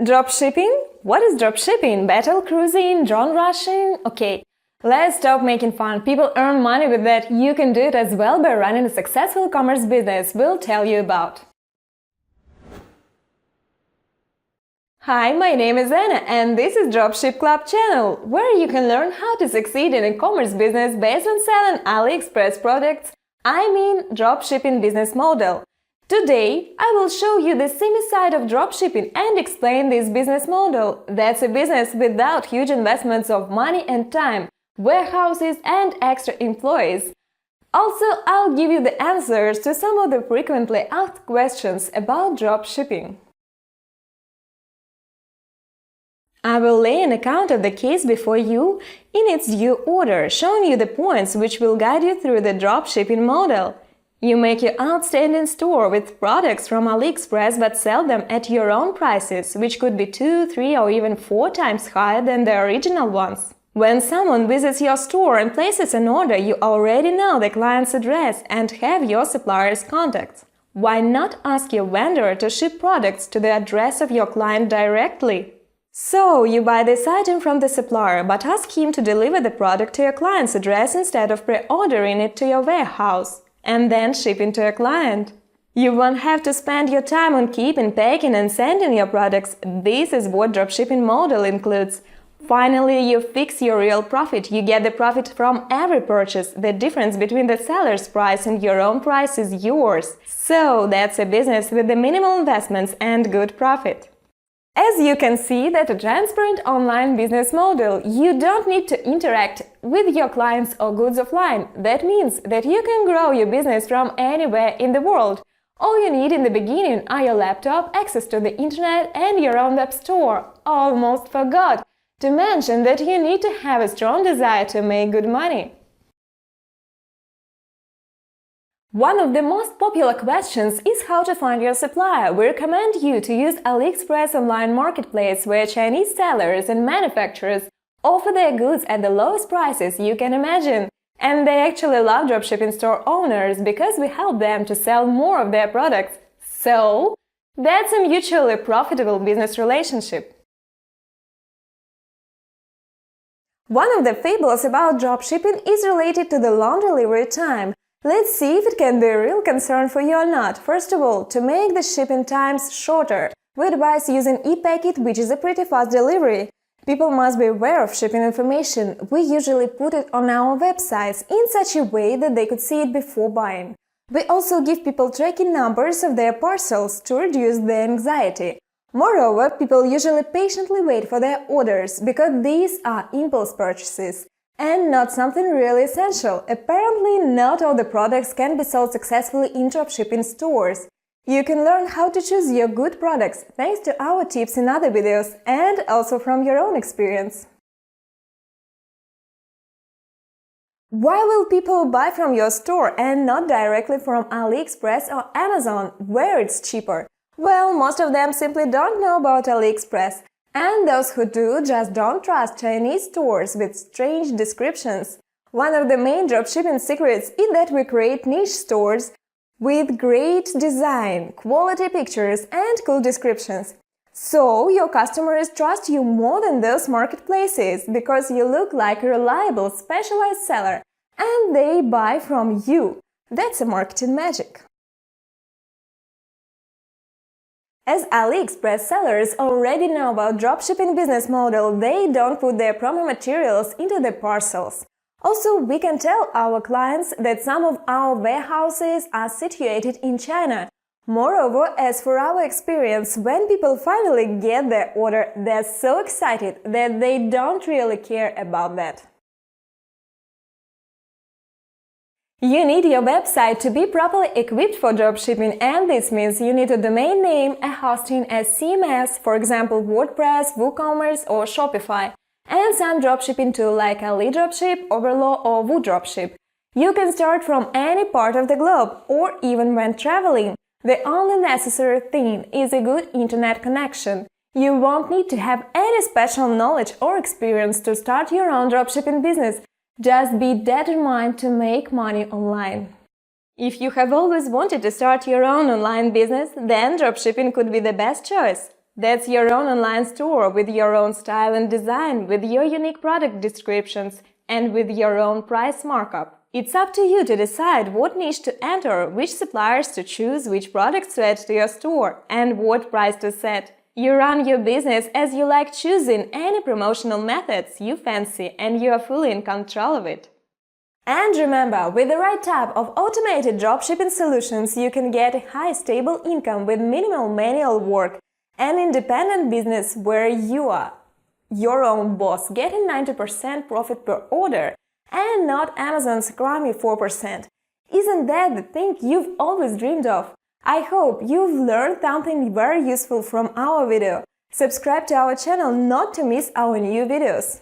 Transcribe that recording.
Dropshipping? What is dropshipping? Battle cruising? Drone rushing? Okay, let's stop making fun. People earn money with that. You can do it as well by running a successful commerce business we'll tell you about. Hi, my name is Anna and this is Dropship Club channel, where you can learn how to succeed in a commerce business based on selling AliExpress products, dropshipping business model. Today, I will show you the seamy side of dropshipping and explain this business model. That's a business without huge investments of money and time, warehouses and extra employees. Also, I'll give you the answers to some of the frequently asked questions about dropshipping. I will lay an account of the case before you in its due order, showing you the points which will guide you through the dropshipping model. You make your outstanding store with products from AliExpress but sell them at your own prices, which could be 2, 3 or even 4 times higher than the original ones. When someone visits your store and places an order, you already know the client's address and have your supplier's contacts. Why not ask your vendor to ship products to the address of your client directly? So, you buy this item from the supplier, but ask him to deliver the product to your client's address instead of pre-ordering it to your warehouse and then shipping to your client. You won't have to spend your time on keeping, packing and sending your products. This is what dropshipping model includes. Finally, you fix your real profit. You get the profit from every purchase. The difference between the seller's price and your own price is yours. So, that's a business with the minimal investments and good profit. As you can see, that's a transparent online business model. You don't need to interact with your clients or goods offline. That means that you can grow your business from anywhere in the world. All you need in the beginning are your laptop, access to the internet and your own web store. Almost forgot to mention that you need to have a strong desire to make good money. One of the most popular questions is how to find your supplier. We recommend you to use AliExpress online marketplace, where Chinese sellers and manufacturers offer their goods at the lowest prices you can imagine. And they actually love dropshipping store owners because we help them to sell more of their products. So, that's a mutually profitable business relationship. One of the fables about dropshipping is related to the long delivery time. Let's see if it can be a real concern for you or not. First of all, to make the shipping times shorter, we advise using ePacket, which is a pretty fast delivery. People must be aware of shipping information. We usually put it on our websites in such a way that they could see it before buying. We also give people tracking numbers of their parcels to reduce their anxiety. Moreover, people usually patiently wait for their orders because these are impulse purchases and not something really essential. Apparently, not all the products can be sold successfully in dropshipping stores. You can learn how to choose your good products thanks to our tips in other videos and also from your own experience. Why will people buy from your store and not directly from AliExpress or Amazon, where it's cheaper? Well, most of them simply don't know about AliExpress. And those who do just don't trust Chinese stores with strange descriptions. One of the main dropshipping secrets is that we create niche stores with great design, quality pictures and cool descriptions. So your customers trust you more than those marketplaces because you look like a reliable, specialized seller and they buy from you. That's a marketing magic. As AliExpress sellers already know about dropshipping business model, they don't put their promo materials into the parcels. Also, we can tell our clients that some of our warehouses are situated in China. Moreover, as for our experience, when people finally get their order, they're so excited that they don't really care about that. You need your website to be properly equipped for dropshipping, and this means you need a domain name, a hosting as CMS, for example WordPress, WooCommerce or Shopify, and some dropshipping tool like Alidropship, Overlaw or woodropship. You can start from any part of the globe or even when traveling. The only necessary thing is a good internet connection. You won't need to have any special knowledge or experience to start your own dropshipping business. Just be determined to make money online. If you have always wanted to start your own online business, then dropshipping could be the best choice. That's your own online store with your own style and design, with your unique product descriptions, and with your own price markup. It's up to you to decide what niche to enter, which suppliers to choose, which products to add to your store, and what price to set. You run your business as you like, choosing any promotional methods you fancy, and you are fully in control of it. And remember, with the right type of automated dropshipping solutions, you can get a high stable income with minimal manual work, an independent business where you are your own boss, getting 90% profit per order, and not Amazon's crummy 4%. Isn't that the thing you've always dreamed of? I hope you've learned something very useful from our video. Subscribe to our channel not to miss our new videos.